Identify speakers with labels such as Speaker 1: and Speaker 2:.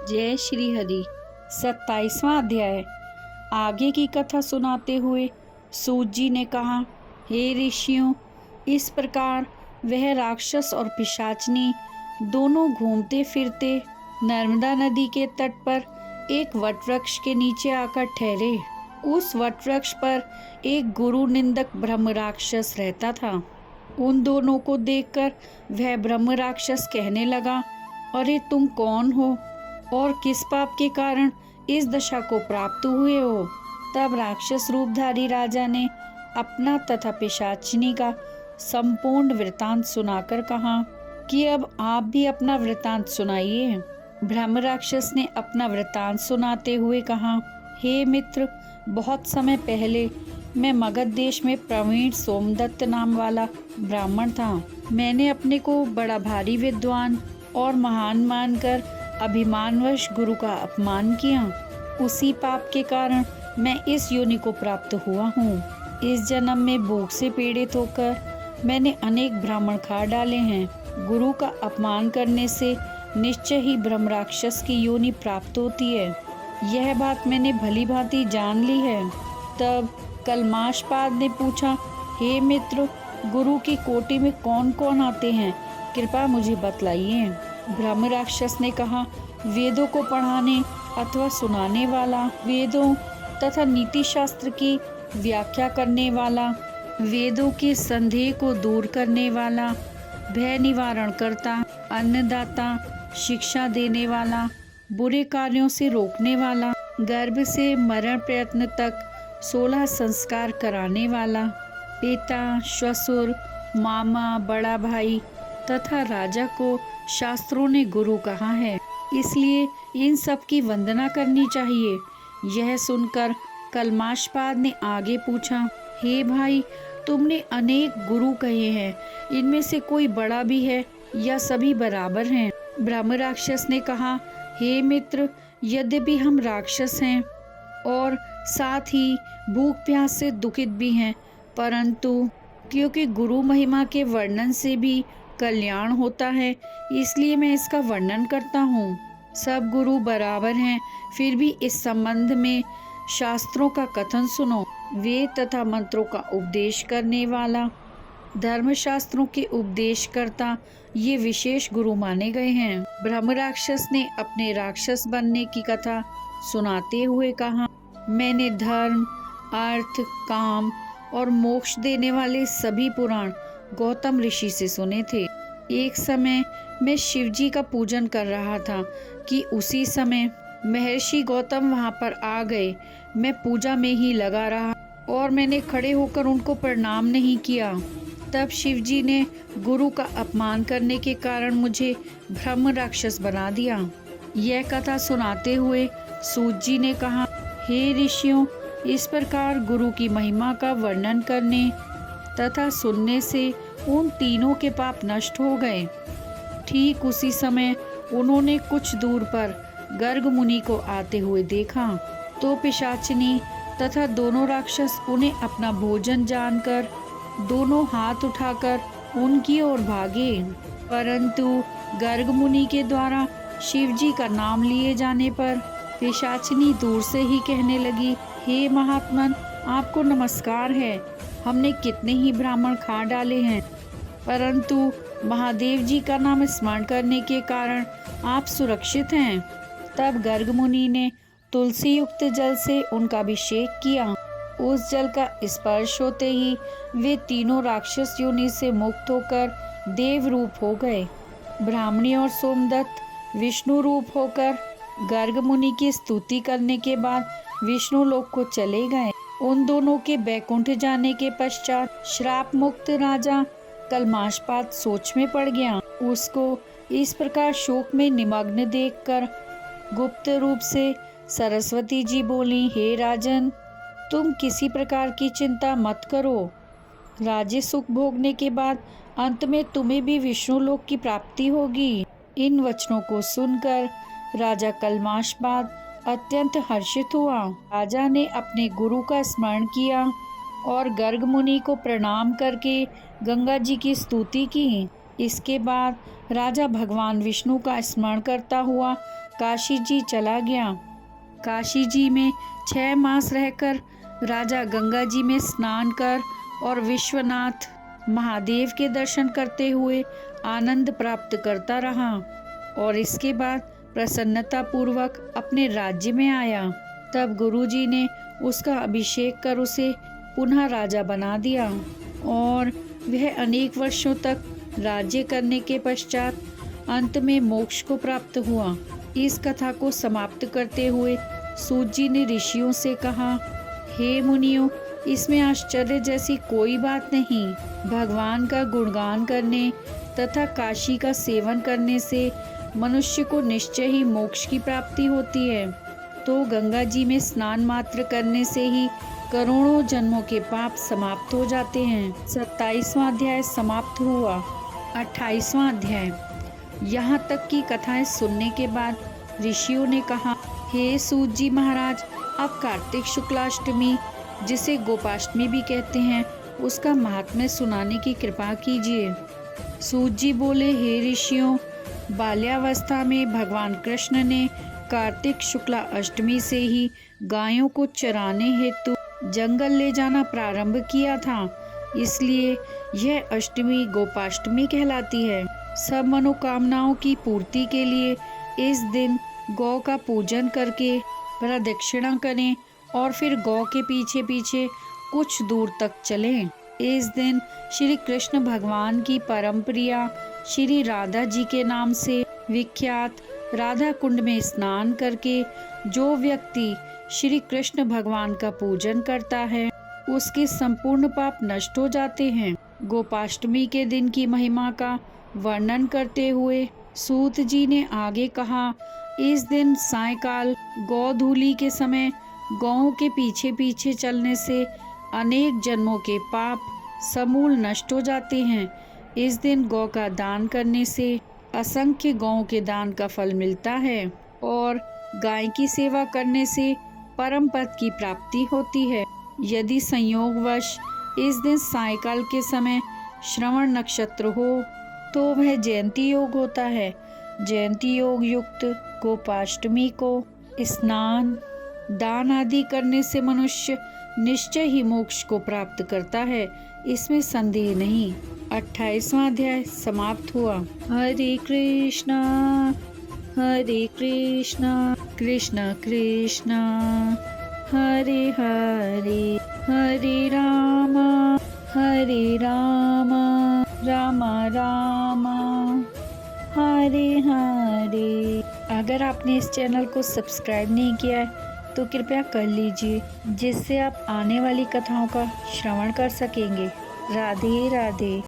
Speaker 1: जय श्री हरि। 27वां अध्याय। आगे की कथा सुनाते हुए सूत जी ने कहा, हे ऋषियों, इस प्रकार वह राक्षस और पिशाचनी दोनों घूमते फिरते नर्मदा नदी के तट पर एक वटवृक्ष के नीचे आकर ठहरे। उस वटवृक्ष पर एक गुरु निंदक ब्रह्म राक्षस रहता था। उन दोनों को देखकर वह ब्रह्म राक्षस कहने लगा, अरे तुम कौन हो और किस पाप के कारण इस दशा को प्राप्त हुए हो? तब राक्षस रूपधारी राजा ने अपना तथा पिशाचिनी का संपूर्ण वृतांत सुनाकर कहा कि अब आप भी अपना वृतांत सुनाइए। ब्रह्म राक्षस ने अपना वृतांत सुनाते हुए कहा, हे मित्र, बहुत समय पहले मैं मगध देश में प्रवीण सोमदत्त नाम वाला ब्राह्मण था। मैंने अपने को बड़ा भारी विद्वान और महान मानकर अभिमानवश गुरु का अपमान किया। उसी पाप के कारण मैं इस योनि को प्राप्त हुआ हूँ। इस जन्म में भूख से पीड़ित होकर मैंने अनेक ब्राह्मण खा डाले हैं। गुरु का अपमान करने से निश्चय ही ब्रह्म राक्षस की योनि प्राप्त होती है। यह बात मैंने भली भांति जान ली है। तब कलमाशपाद ने पूछा, हे मित्र, गुरु की कोटि में कौन कौन आते हैं, कृपया मुझे बतलाइए। ब्रह्म राक्षस ने कहा, वेदों को पढ़ाने अथवा सुनाने वाला, वेदों तथा नीति शास्त्र की व्याख्या करने वाला, वेदों के संदेह को दूर करने वाला, भय निवारण करता, अन्नदाता, शिक्षा देने वाला, बुरे कार्यों से रोकने वाला, गर्भ से मरण प्रयत्न तक 16 संस्कार कराने वाला, पिता, ससुर, मामा, बड़ा भाई तथा राजा को शास्त्रों ने गुरु कहा है, इसलिए इन सब की वंदना करनी चाहिए। यह सुनकर कलमाशपाद ने आगे पूछा, हे भाई, तुमने अनेक गुरु कहे हैं, इनमें से कोई बड़ा भी है या सभी बराबर हैं? ब्रह्म राक्षस ने कहा, हे मित्र, यद्यपि हम राक्षस हैं और साथ ही भूख प्यास से दुखित भी हैं, परंतु क्योंकि गुरु महिमा के वर्णन से भी कल्याण होता है, इसलिए मैं इसका वर्णन करता हूँ। सब गुरु बराबर हैं, फिर भी इस संबंध में शास्त्रों का कथन सुनो। वेद तथा मंत्रों का उपदेश करने वाला, धर्मशास्त्रों के उपदेश करता, ये विशेष गुरु माने गए हैं। ब्रह्म राक्षस ने अपने राक्षस बनने की कथा सुनाते हुए कहा, मैंने धर्म, अर्थ, काम और मोक्ष देने वाले सभी पुराण गौतम ऋषि से सुने थे। एक समय मैं शिव जी का पूजन कर रहा था कि उसी समय महर्षि गौतम वहां पर आ गए। मैं पूजा में ही लगा रहा और मैंने खड़े होकर उनको प्रणाम नहीं किया। तब शिव जी ने गुरु का अपमान करने के कारण मुझे ब्रह्म राक्षस बना दिया। यह कथा सुनाते हुए सूत जी ने कहा, हे ऋषियों, इस प्रकार गुरु की महिमा का वर्णन करने तथा सुनने से उन तीनों के पाप नष्ट हो गए। ठीक उसी समय उन्होंने कुछ दूर पर गर्ग मुनि को आते हुए देखा, तो पिशाचिनी तथा दोनों राक्षस उन्हें अपना भोजन जानकर दोनों हाथ उठाकर उनकी ओर भागे। परंतु गर्ग मुनि के द्वारा शिव जी का नाम लिए जाने पर पिशाचिनी दूर से ही कहने लगी, हे महात्मन, आपको नमस्कार है। हमने कितने ही ब्राह्मण खा डाले हैं, परंतु महादेव जी का नाम स्मरण करने के कारण आप सुरक्षित हैं। तब गर्ग मुनि ने तुलसी युक्त जल से उनका अभिषेक किया। उस जल का स्पर्श होते ही वे तीनों राक्षस योनि से मुक्त होकर देव रूप हो गए। ब्राह्मणी और सोमदत्त विष्णु रूप होकर गर्ग मुनि की स्तुति करने के बाद विष्णु लोक को चले गए। उन दोनों के बैकुंठ जाने के पश्चात श्राप मुक्त राजा कलमाशपाद सोच में पड़ गया। उसको इस प्रकार शोक में निमग्न देखकर गुप्त रूप से सरस्वती जी बोली, हे राजन, तुम किसी प्रकार की चिंता मत करो। राज्य सुख भोगने के बाद अंत में तुम्हें भी विष्णु लोक की प्राप्ति होगी। इन वचनों को सुनकर राजा कलमाशपाद अत्यंत हर्षित हुआ। राजा ने अपने गुरु का स्मरण किया और गर्ग मुनि को प्रणाम करके गंगा जी की स्तुति की। इसके बाद राजा भगवान विष्णु का स्मरण करता हुआ काशी जी चला गया। काशी जी में 6 मास रहकर राजा गंगा जी में स्नान कर और विश्वनाथ महादेव के दर्शन करते हुए आनंद प्राप्त करता रहा और इसके बाद प्रसन्नता पूर्वक अपने राज्य में आया। तब गुरुजी ने उसका अभिषेक कर उसे पुनः राजा बना दिया और वह अनेक वर्षों तक राज्य करने के पश्चात अंत में मोक्ष को प्राप्त हुआ। इस कथा को समाप्त करते हुए सूत जी ने ऋषियों से कहा, हे मुनियों, इसमें आश्चर्य जैसी कोई बात नहीं। भगवान का गुणगान करने तथा काशी का सेवन करने से मनुष्य को निश्चय ही मोक्ष की प्राप्ति होती है। तो गंगा जी में स्नान मात्र करने से ही करोड़ों जन्मों के पाप समाप्त हो जाते हैं। 27वां अध्याय समाप्त हुआ। 28वां अध्याय। यहाँ तक की कथाएं सुनने के बाद ऋषियों ने कहा, हे सूत जी महाराज, अब कार्तिक शुक्लाष्टमी, जिसे गोपाष्टमी भी कहते हैं, उसका महात्म्य सुनाने की कृपा कीजिए। सूत जी बोले, हे ऋषियों, बाल्यावस्था में भगवान कृष्ण ने कार्तिक शुक्ला अष्टमी से ही गायों को चराने हेतु जंगल ले जाना प्रारंभ किया था, इसलिए यह अष्टमी गोपाष्टमी कहलाती है। सब मनोकामनाओं की पूर्ति के लिए इस दिन गौ का पूजन करके प्रदक्षिणा करें और फिर गौ के पीछे पीछे कुछ दूर तक चलें। इस दिन श्री कृष्ण भगवान की परम प्रिया श्री राधा जी के नाम से विख्यात राधा कुंड में स्नान करके जो व्यक्ति श्री कृष्ण भगवान का पूजन करता है, उसके संपूर्ण पाप नष्ट हो जाते हैं। गोपाष्टमी के दिन की महिमा का वर्णन करते हुए सूत जी ने आगे कहा, इस दिन सायकाल गौधूली के समय गौओं के पीछे पीछे चलने से अनेक जन्मों के पाप समूल नष्ट हो जाते हैं। इस दिन गौ का दान करने से असंख्य गौओं के दान का फल मिलता है और गाय की सेवा करने से परम पद की प्राप्ति होती है। यदि संयोगवश इस दिन सायकाल के समय श्रवण नक्षत्र हो तो वह जयंती योग होता है। जयंती योग युक्त गोपाष्टमी को स्नान दान आदि करने से मनुष्य निश्चय ही मोक्ष को प्राप्त करता है, इसमें संदेह नहीं। 28वां अध्याय समाप्त हुआ। हरे कृष्णा कृष्ण कृष्ण हरे हरे, हरे राम राम राम हरे हरे। अगर आपने इस चैनल को सब्सक्राइब नहीं किया है तो कृपया कर लीजिए, जिससे आप आने वाली कथाओं का श्रवण कर सकेंगे। राधे राधे।